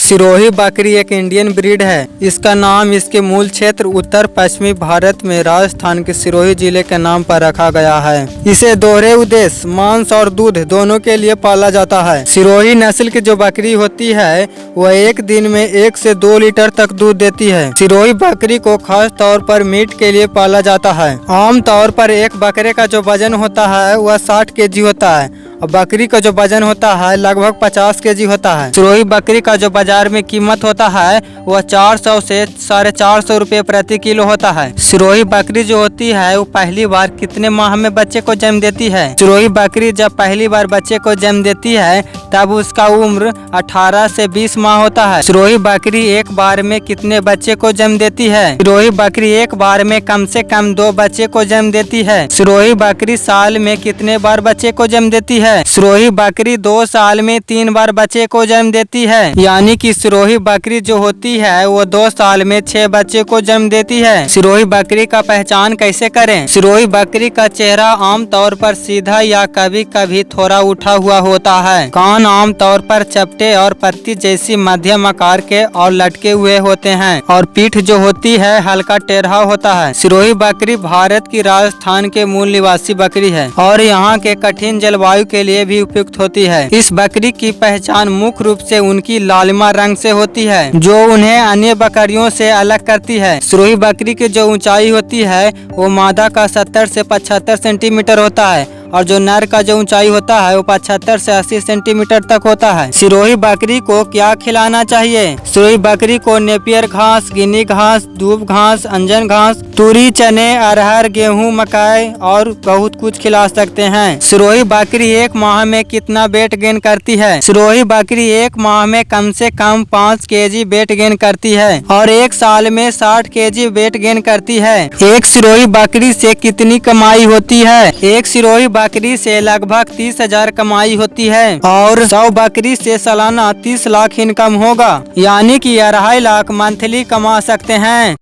सिरोही बकरी एक Indian breed है। इसका नाम इसके मूल क्षेत्र उत्तर पश्चिमी भारत में राजस्थान के सिरोही जिले के नाम पर रखा गया है। इसे दोहरे उद्देश्य मांस और दूध दोनों के लिए पाला जाता है। सिरोही नस्ल की जो बकरी होती है वह एक दिन में 1 से 2 लीटर तक दूध देती है। सिरोही बकरी को खास तौर पर मीट के लिए पाला जाता है। आम तौर पर एक बकरे का जो वजन होता है वह 60 केजी होता है और बकरी का जो वजन होता है लगभग 50 केजी होता है। सिरोही बकरी का जो बाजार में कीमत होता है वह 400 से 450 रुपये प्रति किलो होता है। सिरोही बकरी जो होती है वो पहली बार कितने माह में बच्चे को जन्म देती है? सिरोही बकरी जब पहली बार बच्चे को जन्म देती है तब उसका उम्र 18 से 20 माह होता है। सिरोही बकरी एक बार में कितने बच्चे को जन्म देती है? सिरोही बकरी एक बार में कम से कम 2 बच्चे को जन्म देती है। सिरोही बकरी साल में कितने बार बच्चे को जन्म देती है? सिरोही बकरी 2 साल में 3 बार बच्चे को जन्म देती है। यानी कि सिरोही बकरी जो होती है वो 2 साल में 6 बच्चे को जन्म देती है। सिरोही बकरी का पहचान कैसे करें? सिरोही बकरी का चेहरा आम तौर पर सीधा या कभी कभी थोड़ा उठा हुआ होता है। कान आम तौर पर चपटे और पत्ती जैसी मध्यम आकार के और लटके हुए होते हैं और पीठ जो होती है हल्का टेढ़ा होता है। सिरोही बकरी भारत की राजस्थान के मूल निवासी बकरी है और यहाँ के कठिन जलवायु के लिए भी उपयुक्त होती है। इस बकरी की पहचान मुख्य रूप से उनकी लालिमा रंग से होती है जो उन्हें अन्य बकरियों से अलग करती है। सिरोही बकरी की जो ऊंचाई होती है वो मादा का 70 से 75 सेंटीमीटर होता है और जो नर का जो ऊंचाई होता है वो 75 से 80 सेंटीमीटर तक होता है। सिरोही बकरी को क्या खिलाना चाहिए? सिरोही बकरी को नेपियर घास, गिनी घास, दूब घास, अंजन घास, तूरी, चने, अरहर, गेहूं, मकई और बहुत कुछ खिला सकते हैं। सिरोही बकरी एक माह में कितना वेट गेन करती है? सिरोही बकरी एक माह में कम से कम 5 केजी वेट गेन करती है और 1 साल में 60 केजी वेट गेन करती है। एक सिरोही बकरी से कितनी कमाई होती है? एक सिरोही बकरी से लगभग 30,000 कमाई होती है और 100 बकरी से सालाना 30 लाख इनकम होगा, यानी कि 2.5 लाख मंथली कमा सकते हैं।